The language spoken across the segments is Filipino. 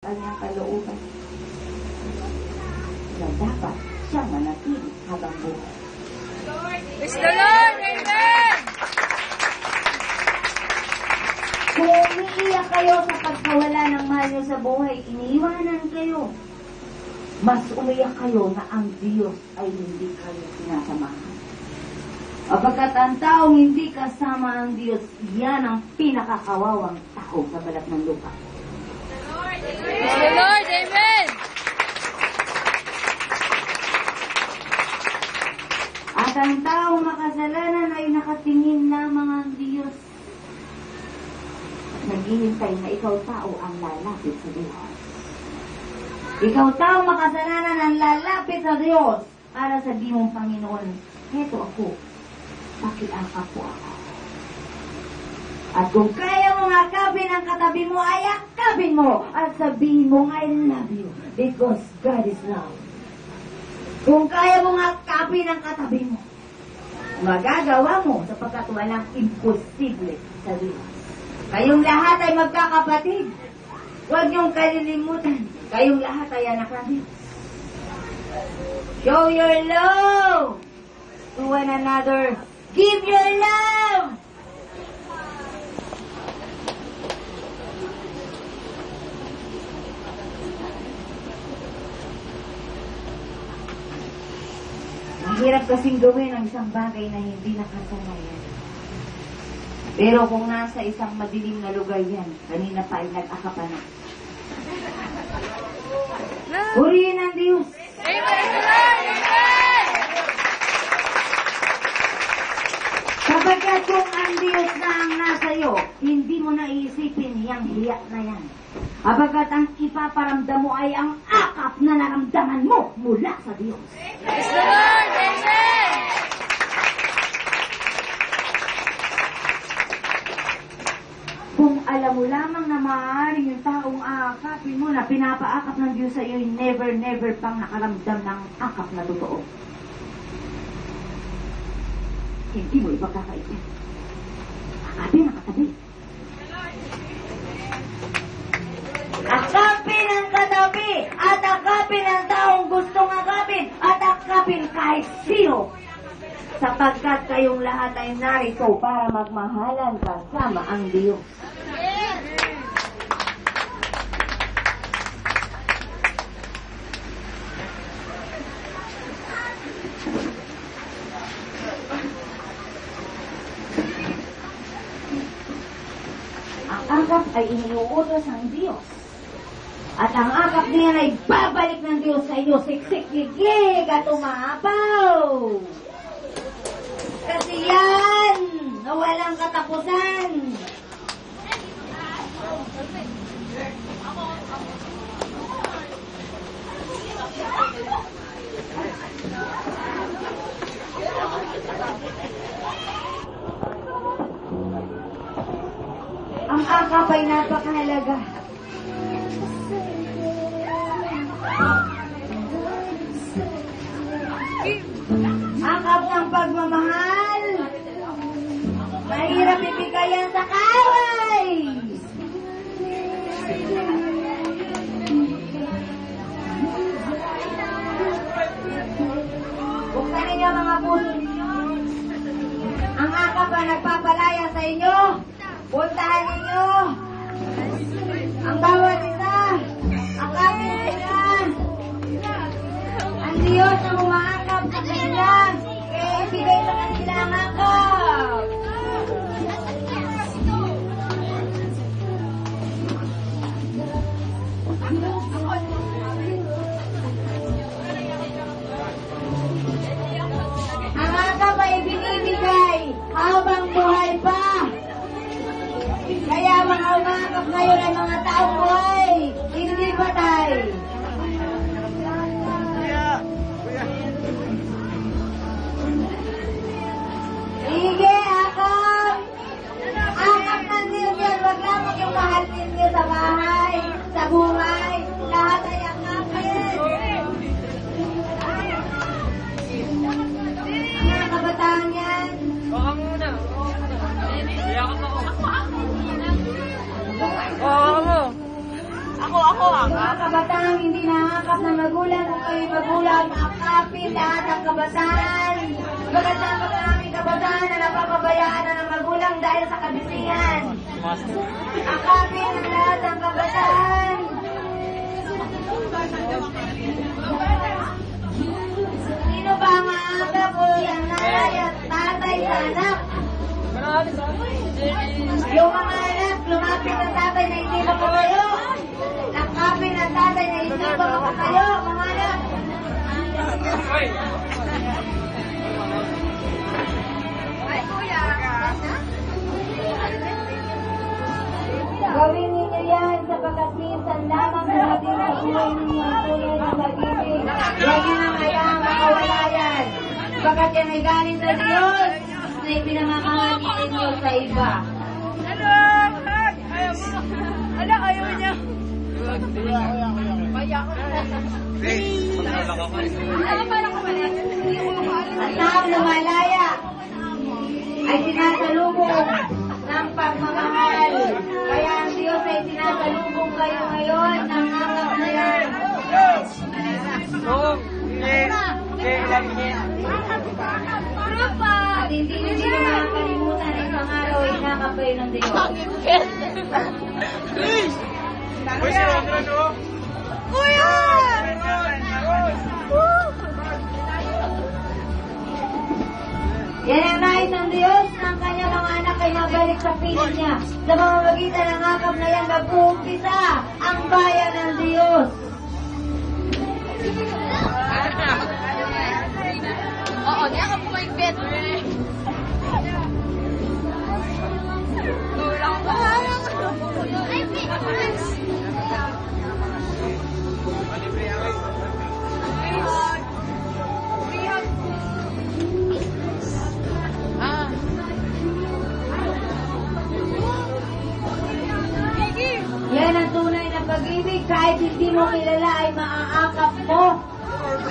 kanyang kalooban na dapat siyang manatili habang buhay. Praise the Lord! Amen! Kung umiiyak kayo sa pagkawala ng mahal niyo sa buhay, iniiwanan kayo. Mas umiyak kayo na ang Diyos ay hindi kayo sinasamahan. Kapagkat ang taong hindi kasama ang Diyos, yan ang pinakakawawang tao sa balat ng lupa. Praise the Lord! Amen! At ang taong makasalanan ay nakatingin lamang ang Diyos. Naghihintay na ikaw tao ang lalapit sa Diyos. Ikaw tao makasalanan ang lalapit sa Diyos para sabihin mong Panginoon, heto ako, pakiakap po ako. At kung kaya mong akapin ang katabi mo, ay akapin mo at sabihin mong I love you because God is love. Kung kaya mong akapin ang katabi mo, magagawa mo sapagkat walang imposible sa Diyos. Kayong lahat ay magkakapatid. Huwag niyong kalilimutan. Kayong lahat ay anak ng Diyos. Show your love to one another. Give your love. Mahirap kasing gawin ang isang bagay na hindi nakasanayan. Pero kung nasa isang madilim na lugar yan, kanina pa ay nag-akapa na. Purihin ang Diyos. Amen! Amen! Sapagkat kung ang Diyos na ang nasa iyo, hindi mo na iisipin yung hiyak na yan. Sapagkat ang ipaparamdam mo ay ang akap na naramdaman mo mula sa Diyos. Praise the Lord! Amen! Kung alam mo lamang na maaaring yung taong aakapin mo na pinapaakap ng Diyos sa iyo, never pang nakaramdam ng akap na totoo. Hindi mo ipagkakaisip. Akapin ang katabi. Akapin ang katabi at akapin ang taong gustong akapin at akapin kahit sino. Sapagkat kayong lahat ay narito para magmahalan kasama ang Diyos. Ang akap ay iniuutos ng Diyos. At ang akap niyan ay babalik ng Diyos sa inyo, siksik-ligig at umapaw. Kasi yan na walang katapusan. Ang akap ay napakahalaga. Akap ng pagmamahal. Mahirap ibigayan sa kaway. Buksan ninyo mga puso ninyo. Ang akap ay nagpapalaya sa inyo. Puntahan ninyo ang bawat isa. Akapin sila. Ang Diyos na umaakap sa kanila. Kaya ibigay sa kanila ang akap. Ang akap ay binibigay habang buhay pa. Kaya mga umakap ngayon ay mga taong buhay, hindi patay. Sige, akap! Akap ng Diyos yan, wag lamang yung mahal ninyo sa bahay, sa buhay, Mga kabataan hindi nakakap ng magulang kung kayo magulang, akapin lahat ng kabataan. Magandang pag-aming kabataan na napapabayaan na ng magulang dahil sa kabisingan. Akapin ang lahat ng kabataan. Sino ba ang aangap o yung nanay at tatay sa anak? Yung mga anak, lumapit ng tatay na hindi makatayo. Nakapin ng tatay na hindi makatayo, mga anak. Ay, kuya. Gawin ninyo yan sapagkat minsan lamang dumating sa buhay ninyo ang tunay na pag-ibig. Huwag nyo nang hayaang makawala yan. Sapagkat yan ay galing sa Diyos na ipinamamahagi ninyo sa iba. Ano? Ayaw mo. Ala, ayaw niya. Ano, parang kumalit? At taong lumalaya ay tinasalubong ng pagmamahal. Kaya ang Diyos ay tinasalubong kayo ngayon ng angap na yan. At hindi nyo makakalimutan na isang araw ay nakap kayo ng Diyos. Kuya! Yan ang nais ng Diyos ng kanyang mga anak ay mabalik sa piling niya. Sa pamamagitan ng akap na yan, nag-uumpisa ang bayan ng Diyos. Oo, di ako pumagbet. Kulang ba? Yan ang tunay na pag-ibig. Kahit hindi mo kilala ay maaakap mo.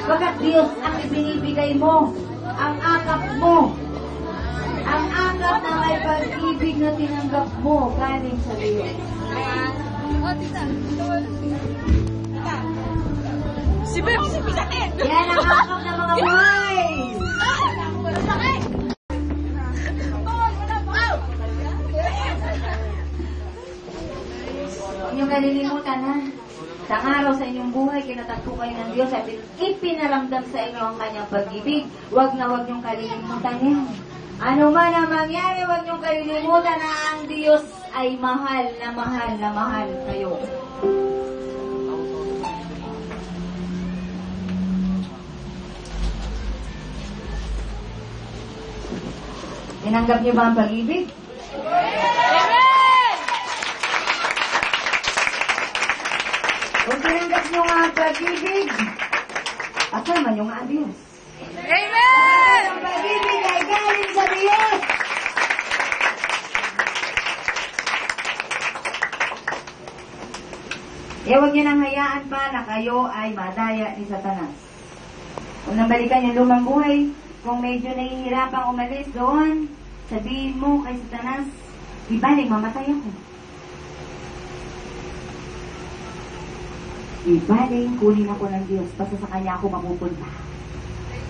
Pagkat Diyos ang ibinibigay mo. Ang akap mo. Ang akap na may pag-ibig na tinanggap mo galing sa Diyos. Oh, tita. Si Beb, si Pisakit. Yan ang akap ng mga buhay. Sakit. Huwag niyong kalilimutan, ha? Sa araw sa inyong buhay, kinatagpo kayo ng Diyos at ipinaramdam sa inyo ang kanyang pag-ibig. Huwag na huwag niyong kalilimutan yan. Ano man ang mangyari, huwag niyong kalilimutan na ang Diyos ay mahal na mahal na mahal kayo. Tinanggap niyo ba ang pag-ibig? Kung tinanggap niyo nga ang pag-ibig, asama niyo nga ang Diyos. Amen! Ang pag-ibig ay galing sa Diyos. Huwag niyo nang hayaan pa na kayo ay madaya ni Satanas. Kung nabalikan yung lumang buhay, kung medyo nahihirapang umalis doon, sabihin mo kay Satanas, ibalik, mamatay ako. Ibalik, kunin ako ng Diyos, basta sa Kanya ako mapupunta.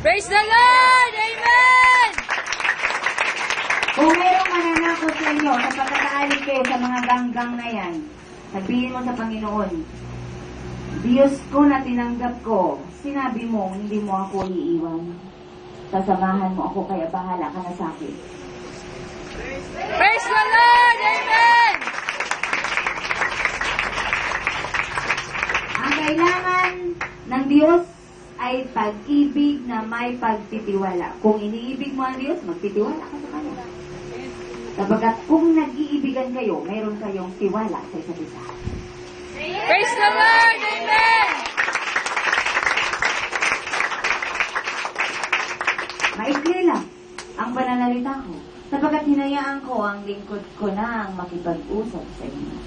Praise the Lord! Amen! Kung mayroong mananakot sa inyo sa pagkakaalis kayo sa mga ganggang na yan, sabihin mo sa Panginoon, Diyos ko na tinanggap ko, sinabi mo, hindi mo ako iiwan. Sasamahan mo ako, kaya bahala ka na sa akin. Praise the Lord! Amen! Ang kailangan ng Diyos ay pag-ibig na may pagtitiwala. Kung iniibig mo ang Diyos, magtitiwala ka sa Kanya. Sabagat kung nag-iibigan kayo, mayroon kayong tiwala sa isa't isa. Praise the Lord! Amen! Maikli lang ang pananalita ko, sabagat hinayaan ko ang lingkod ko na ang makipag-usap sa inyo.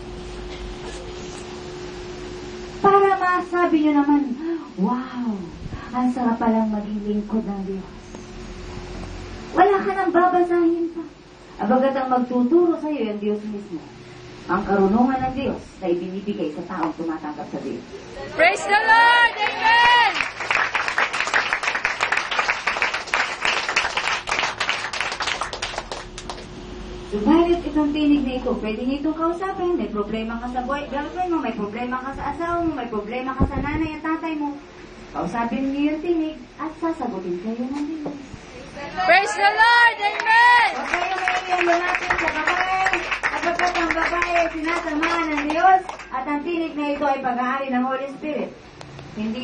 Para masabi nyo naman, wow, ang sarap palang maging lingkod ng Diyos. Wala ka nang babasahin pa. Abagat ang magtuturo sa iyo yung Diyos mismo. ang karunungan ng Diyos na ibinibigay sa taong tumatanggap sa Diyos. Praise the Lord! Amen! Subalit itong tinig na ito, pwede niyo itong kausapin. May problema ka sa girlfriend mo, may problema ka sa asawa mo, may problema ka sa nanay at tatay mo. Kausapin niyo yung tinig at sasagutin kayo ng Diyos. Praise the Lord! Amen! Huwag kayo mahihiyan lumapit sa babae, sapagkat ang babae ay sinasamahan ng Diyos at ang tinig na ito ay pag-aari ng Holy Spirit. Hindi